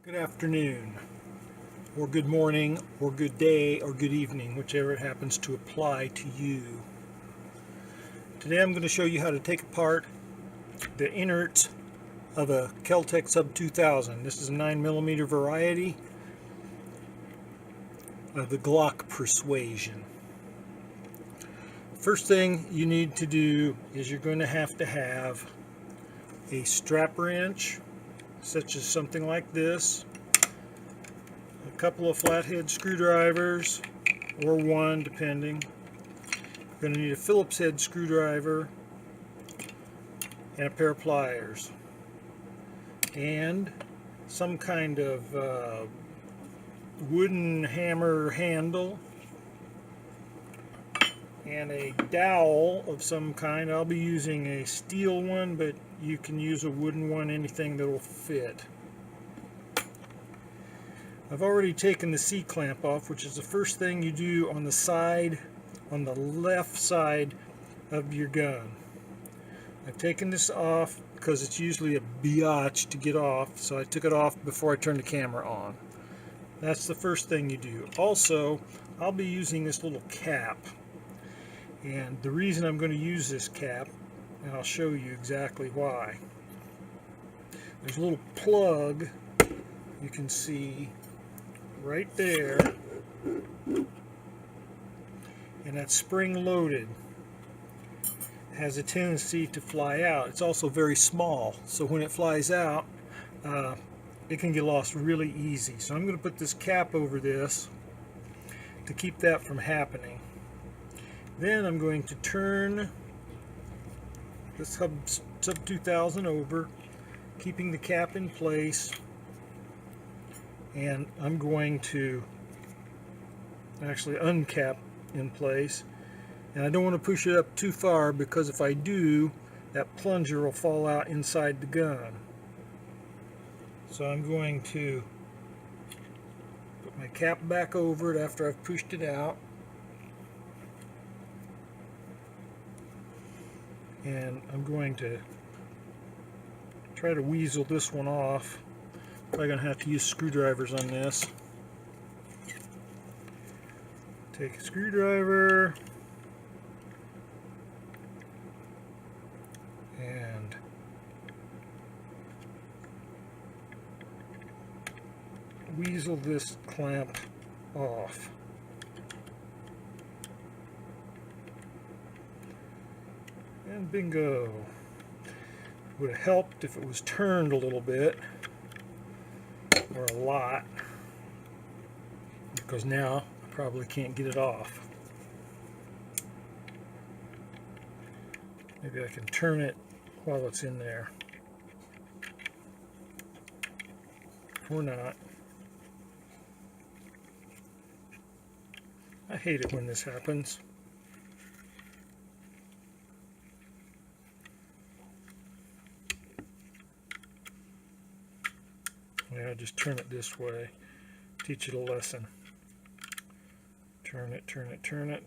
Good afternoon, or good morning, or good day, or good evening, whichever it happens to apply to you. Today I'm going to show you how to take apart the innards of a Kel-Tec Sub 2000. This is a 9mm variety of the Glock Persuasion. First thing you need to do is you're going to have a strap wrench, such as something like this, a couple of flathead screwdrivers, or one depending. You're going to need a Phillips head screwdriver and a pair of pliers and some kind of wooden hammer handle and a dowel of some kind. I'll be using a steel one, but you can use a wooden one, anything that will fit. I've already taken the C-clamp off, which is the first thing you do on the side, on the left side of your gun. I've taken this off because it's usually a biatch to get off, so I took it off before I turned the camera on. That's the first thing you do. Also, I'll be using this little cap. And the reason I'm going to use this cap, and I'll show you exactly why. There's a little plug you can see right there, and that's spring loaded. It has a tendency to fly out. It's also very small, so when it flies out, it can get lost really easy. So I'm going to put this cap over this to keep that from happening. Then I'm going to turn this Sub 2000 over, keeping the cap in place, and I'm going to actually uncap in place. And I don't want to push it up too far, because if I do, that plunger will fall out inside the gun. So I'm going to put my cap back over it after I've pushed it out. And I'm going to try to weasel this one off. Probably going to have to use screwdrivers on this. Take a screwdriver and weasel this clamp off. And bingo. Would have helped if it was turned a little bit, or a lot, because now I probably can't get it off. Maybe I can turn it while it's in there, or not. I hate it when this happens. Yeah, just turn it this way. Teach it a lesson. Turn it, turn it, turn it.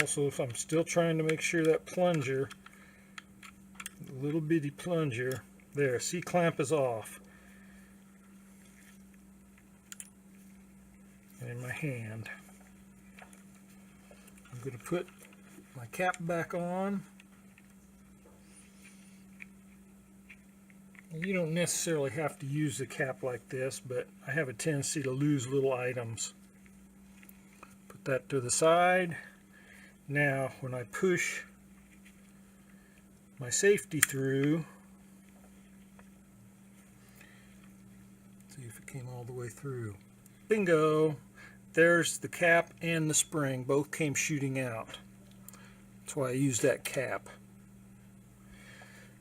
Also, if I'm still trying to make sure that plunger, the little bitty plunger, there, C-clamp is off. And in my hand. I'm going to put my cap back on. You don't necessarily have to use the cap like this, but I have a tendency to lose little items. Put that to the side. Now, when I push my safety through, see if it came all the way through. Bingo! There's the cap and the spring. Both came shooting out. That's why I used that cap.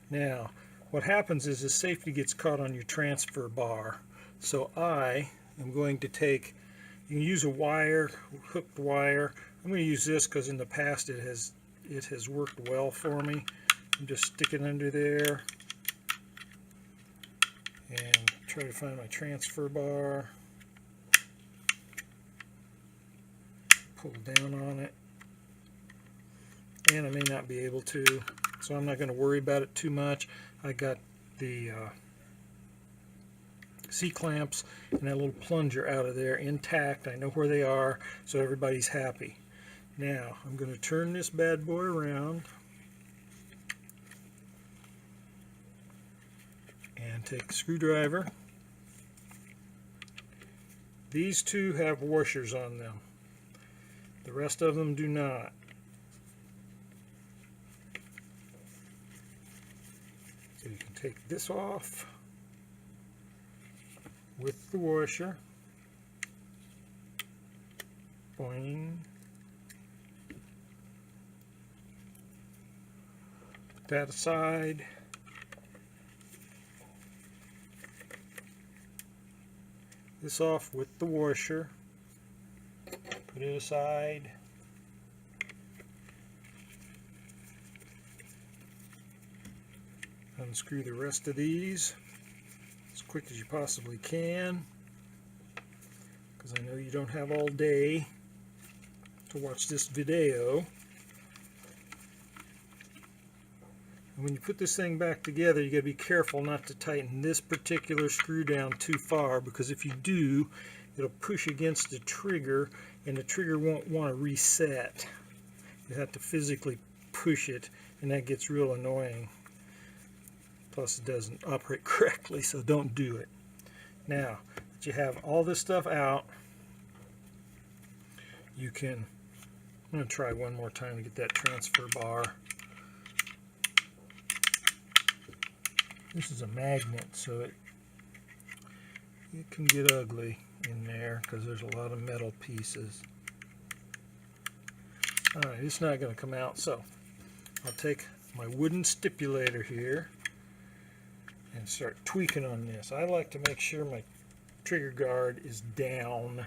Now, what happens is the safety gets caught on your transfer bar. So I am going to take, you can use a wire, hooked wire. I'm going to use this because in the past it has worked well for me. I'm just stick it under there and try to find my transfer bar. Pull down on it. And I may not be able to, so I'm not going to worry about it too much. I got the C-clamps and that little plunger out of there intact. I know where they are, so everybody's happy. Now I'm going to turn this bad boy around and take a screwdriver. These two have washers on them. The rest of them do not. So you can take this off with the washer. Boing. Put that aside. This off with the washer. Put it aside. Unscrew the rest of these as quick as you possibly can, because I know you don't have all day to watch this video. And when you put this thing back together, you got to be careful not to tighten this particular screw down too far, because if you do, it'll push against the trigger and the trigger won't want to reset. You have to physically push it, and that gets real annoying. Plus it doesn't operate correctly, so don't do it. Now that you have all this stuff out, you can, I'm going to try one more time to get that transfer bar. This is a magnet, so it can get ugly in there because there's a lot of metal pieces. Alright, it's not going to come out, so I'll take my wooden stipulator here and start tweaking on this. I like to make sure my trigger guard is down.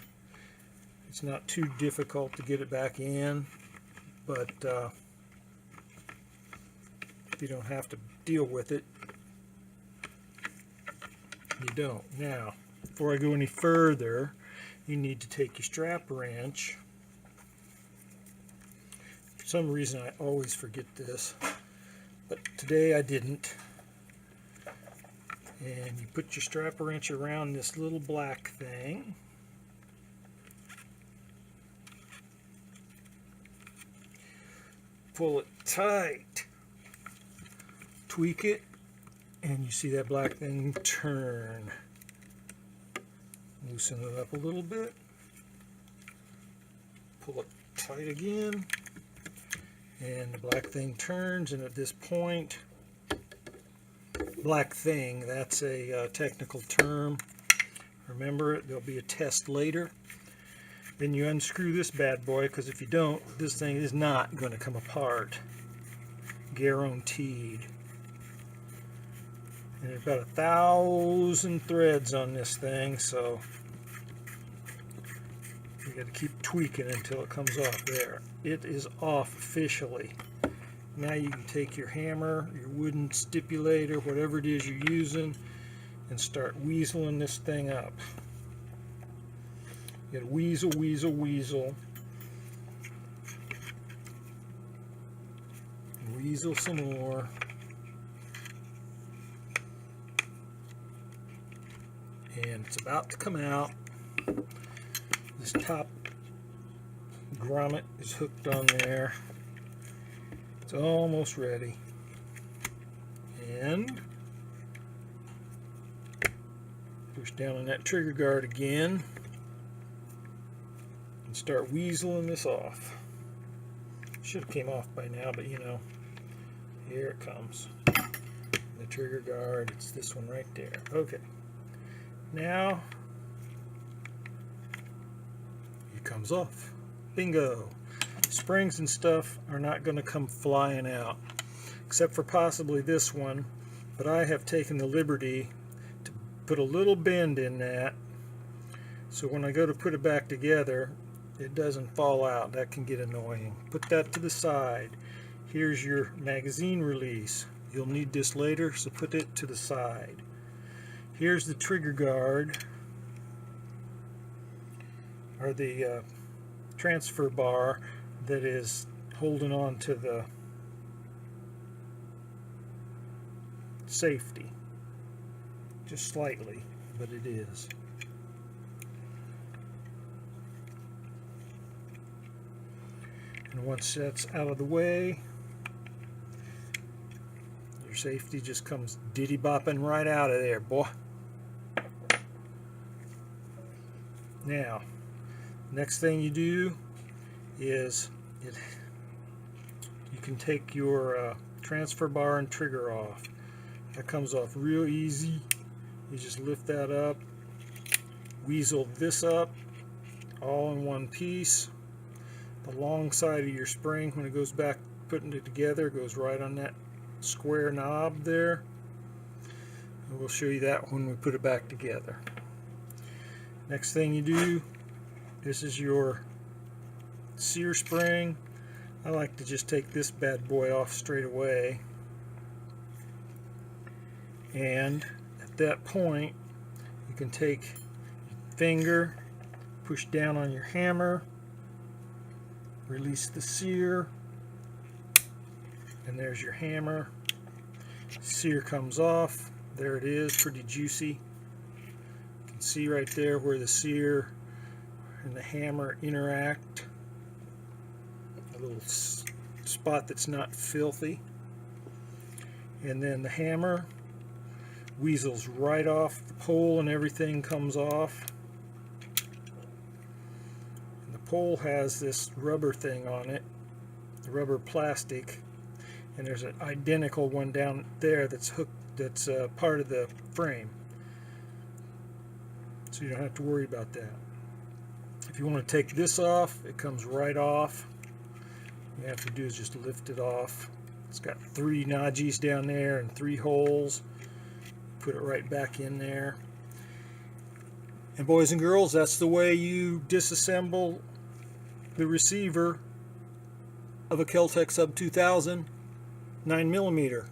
It's not too difficult to get it back in, but if you don't have to deal with it, you don't. Now, before I go any further, you need to take your strap wrench. For some reason I always forget this, but today I didn't. And you put your strap wrench around this little black thing. Pull it tight. Tweak it, and you see that black thing turn. Loosen it up a little bit. Pull it tight again. And the black thing turns, and at this point, black thing, that's a technical term. Remember it, there'll be a test later. Then you unscrew this bad boy, because if you don't, this thing is not going to come apart. Guaranteed. And there's about 1,000 threads on this thing, so you got to keep tweaking until it comes off. There, it is off officially. Now you can take your hammer, your wooden stipulator, whatever it is you're using, and start weaseling this thing up. You gotta weasel, weasel, weasel. Weasel some more. And it's about to come out. This top grommet is hooked on there. It's almost ready. And push down on that trigger guard again and start weaseling this off. Should have came off by now, but you know, here it comes. The trigger guard, it's this one right there. Okay. Now it comes off. Bingo. Springs and stuff are not going to come flying out, except for possibly this one, but I have taken the liberty to put a little bend in that, so when I go to put it back together, it doesn't fall out. That can get annoying. Put that to the side. Here's your magazine release. You'll need this later, so put it to the side. Here's the trigger guard, or the transfer bar that is holding on to the safety, just slightly. but it is. And once that's out of the way, your safety just comes diddy bopping right out of there, boy. Now, next thing you do is you can take your transfer bar and trigger off. That comes off real easy. You just lift that up, weasel this up, all in one piece. The long side of your spring, when it goes back putting it together, goes right on that square knob there. And we'll show you that when we put it back together. Next thing you do, this is your sear spring. I like to just take this bad boy off straight away. And at that point, you can take your finger, push down on your hammer, release the sear, and there's your hammer. Sear comes off. There it is, pretty juicy. You can see right there where the sear and the hammer interact. A little spot that's not filthy. And then the hammer weasels right off the pole and everything comes off. And the pole has this rubber thing on it, the rubber plastic, and there's an identical one down there that's hooked, that's part of the frame, so you don't have to worry about that. If you want to take this off, it comes right off. All you have to do is just lift it off. It's got 3 nodgies down there and 3 holes. Put it right back in there. And boys and girls, that's the way you disassemble the receiver of a Keltec Sub 2000 9mm.